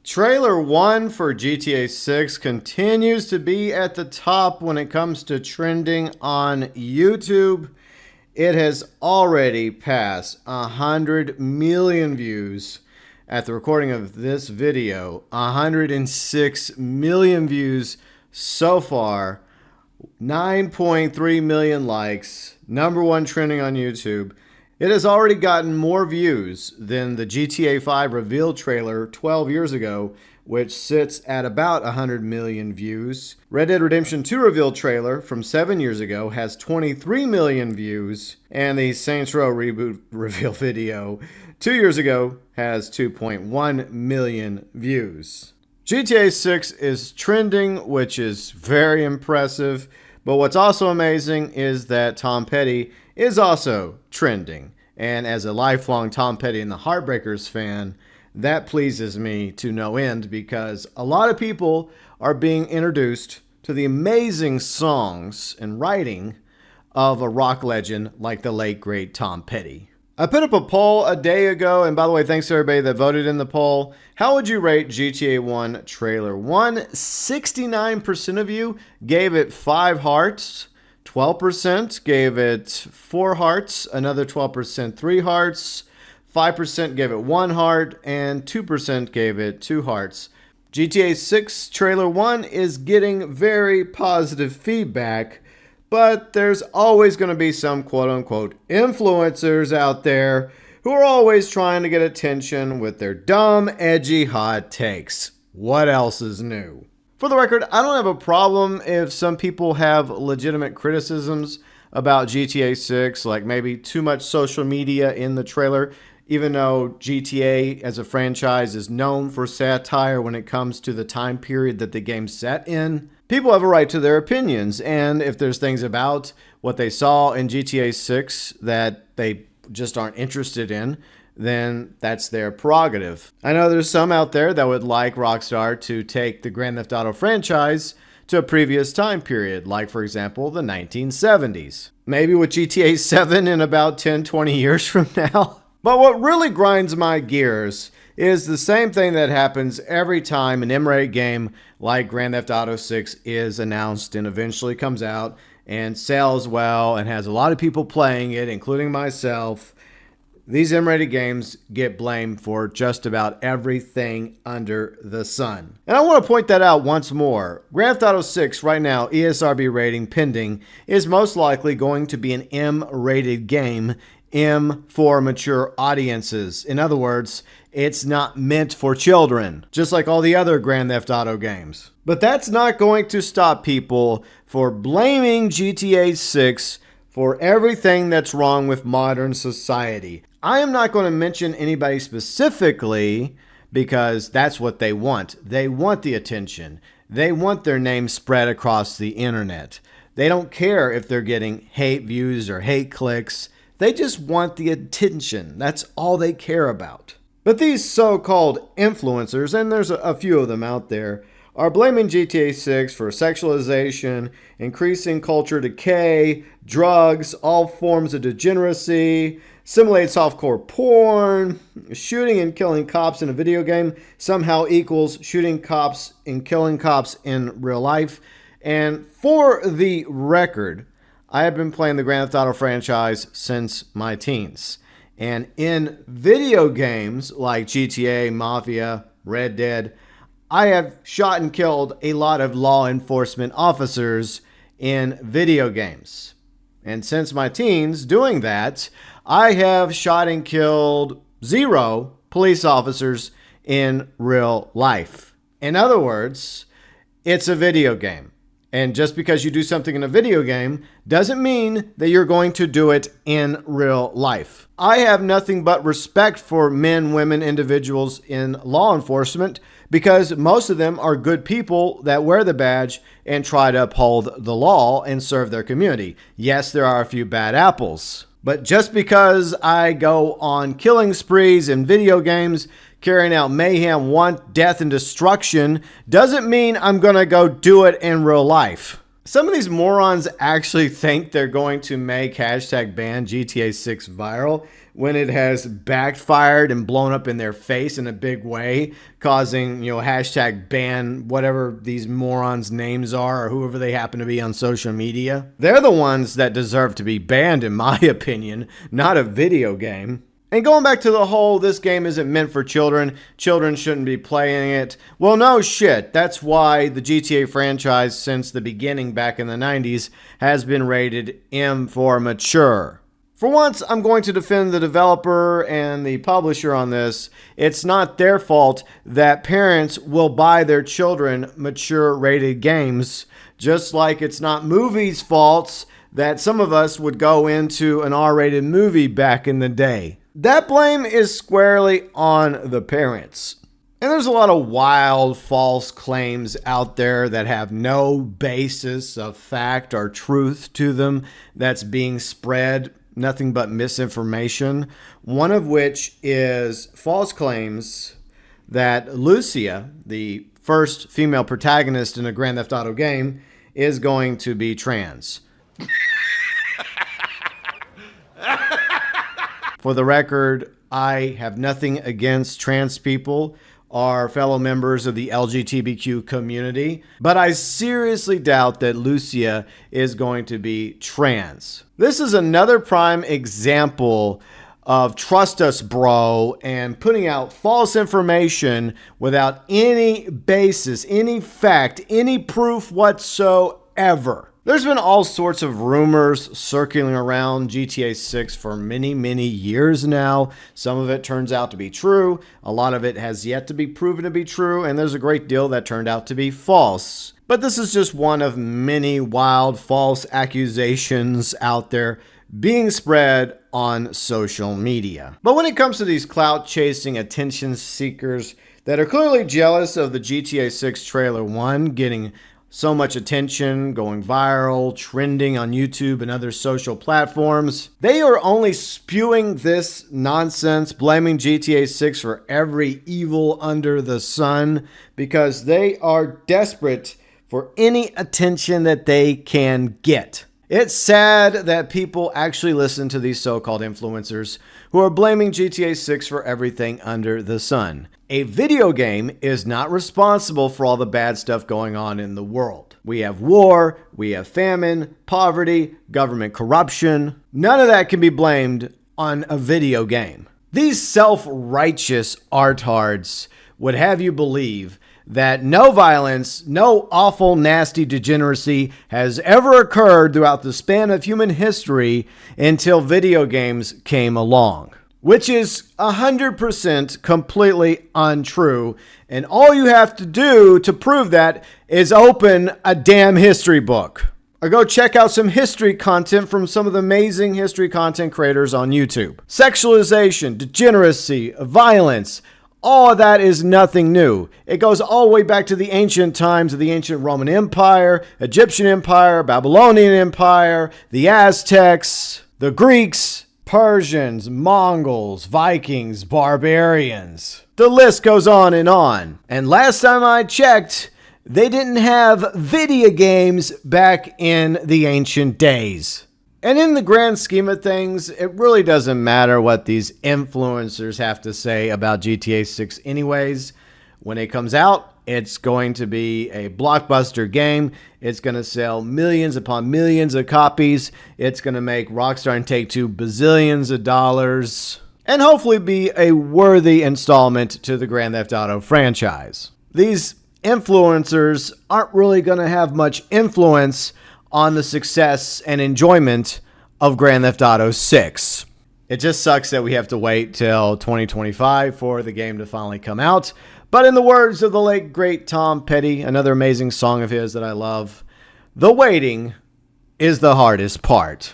Trailer 1 for GTA 6 continues to be at the top when it comes to trending on YouTube. It has already passed 100 million views at the recording of this video. 106 million views so far. 9.3 million likes. #1 trending on YouTube. It has already gotten more views than the GTA 5 reveal trailer 12 years ago, which sits at about 100 million views. Red Dead Redemption 2 reveal trailer from 7 years ago has 23 million views, and the Saints Row reboot reveal video 2 years ago has 2.1 million views. GTA 6 is trending, which is very impressive. But what's also amazing is that Tom Petty is also trending. And as a lifelong Tom Petty and the Heartbreakers fan, that pleases me to no end because a lot of people are being introduced to the amazing songs and writing of a rock legend like the late, great Tom Petty. I put up a poll a day ago, and by the way, thanks to everybody that voted in the poll. How would you rate GTA 1 Trailer 1? 69% of you gave it 5 hearts, 12% gave it 4 hearts, another 12% 3 hearts, 5% gave it 1 heart, and 2% gave it 2 hearts. GTA 6 Trailer 1 is getting very positive feedback, but there's always going to be some quote-unquote influencers out there who are always trying to get attention with their dumb, edgy, hot takes. What else is new? For the record, I don't have a problem if some people have legitimate criticisms about GTA 6, like maybe too much social media in the trailer, even though GTA as a franchise is known for satire when it comes to the time period that the game's set in. People have a right to their opinions, and if there's things about what they saw in GTA 6 that they just aren't interested in, then that's their prerogative. I know there's some out there that would like Rockstar to take the Grand Theft Auto franchise to a previous time period, like for example, the 1970s. Maybe with GTA 7 in about 10, 20 years from now. But what really grinds my gears is the same thing that happens every time an M-rated game like Grand Theft Auto 6 is announced and eventually comes out and sells well and has a lot of people playing it, including myself. These M-rated games get blamed for just about everything under the sun. And I want to point that out once more. Grand Theft Auto 6 right now, ESRB rating pending, is most likely going to be an M-rated game. M for mature audiences. In other words, it's not meant for children, just like all the other Grand Theft Auto games. But that's not going to stop people for blaming GTA 6 for everything that's wrong with modern society. I am not going to mention anybody specifically because that's what they want. They want the attention. They want their name spread across the internet. They don't care if they're getting hate views or hate clicks. They just want the attention. That's all they care about. But these so-called influencers, and there's a few of them out there, are blaming GTA 6 for sexualization, increasing culture decay, drugs, all forms of degeneracy, simulated softcore porn, shooting and killing cops in a video game somehow equals shooting cops and killing cops in real life. And for the record, I have been playing the Grand Theft Auto franchise since my teens. And in video games like GTA, Mafia, Red Dead, I have shot and killed a lot of law enforcement officers in video games. And since my teens doing that, I have shot and killed 0 police officers in real life. In other words, it's a video game. And just because you do something in a video game doesn't mean that you're going to do it in real life. I have nothing but respect for men, women, individuals in law enforcement because most of them are good people that wear the badge and try to uphold the law and serve their community. Yes, there are a few bad apples. But just because I go on killing sprees in video games, carrying out mayhem, want, death, and destruction, doesn't mean I'm going to go do it in real life. Some of these morons actually think they're going to make hashtag ban GTA 6 viral, when it has backfired and blown up in their face in a big way, causing, hashtag ban whatever these morons' names are or whoever they happen to be on social media. They're the ones that deserve to be banned, in my opinion, not a video game. And going back to the whole, this game isn't meant for children, children shouldn't be playing it. Well, no shit. That's why the GTA franchise, since the beginning back in the 90s, has been rated M for mature. For once, I'm going to defend the developer and the publisher on this. It's not their fault that parents will buy their children mature-rated games, just like it's not movies' faults that some of us would go into an R-rated movie back in the day. That blame is squarely on the parents. And there's a lot of wild, false claims out there that have no basis of fact or truth to them that's being spread. Nothing but misinformation. One of which is false claims that Lucia, the first female protagonist in a Grand Theft Auto game, is going to be trans. For the record, I have nothing against trans people or fellow members of the LGBTQ community, but I seriously doubt that Lucia is going to be trans. This is another prime example of trust us, bro, and putting out false information without any basis, any fact, any proof whatsoever. There's been all sorts of rumors circling around GTA 6 for many, many years now. Some of it turns out to be true. A lot of it has yet to be proven to be true, and there's a great deal that turned out to be false. But this is just one of many wild false accusations out there being spread on social media. But when it comes to these clout-chasing attention seekers that are clearly jealous of the GTA 6 Trailer 1 getting so much attention, going viral, trending on YouTube and other social platforms, they are only spewing this nonsense, blaming GTA 6 for every evil under the sun, because they are desperate for any attention that they can get. It's sad that people actually listen to these so-called influencers who are blaming GTA 6 for everything under the sun. A video game is not responsible for all the bad stuff going on in the world. We have war, we have famine, poverty, government corruption. None of that can be blamed on a video game. These self-righteous artards would have you believe that no violence, no awful, nasty degeneracy has ever occurred throughout the span of human history until video games came along, which is 100% completely untrue. And all you have to do to prove that is open a damn history book or go check out some history content from some of the amazing history content creators on YouTube. Sexualization, degeneracy, violence, all of that is nothing new. It goes all the way back to the ancient times of the ancient Roman Empire, Egyptian Empire, Babylonian Empire, the Aztecs, the Greeks, Persians, Mongols, Vikings, barbarians. The list goes on. And last time I checked, they didn't have video games back in the ancient days. And in the grand scheme of things, it really doesn't matter what these influencers have to say about GTA 6 anyways. When it comes out, it's going to be a blockbuster game. It's going to sell millions upon millions of copies. It's going to make Rockstar and Take-Two bazillions of dollars. And hopefully be a worthy installment to the Grand Theft Auto franchise. These influencers aren't really going to have much influence on the success and enjoyment of Grand Theft Auto 6. It just sucks that we have to wait till 2025 for the game to finally come out. But in the words of the late, great Tom Petty, another amazing song of his that I love, the waiting is the hardest part.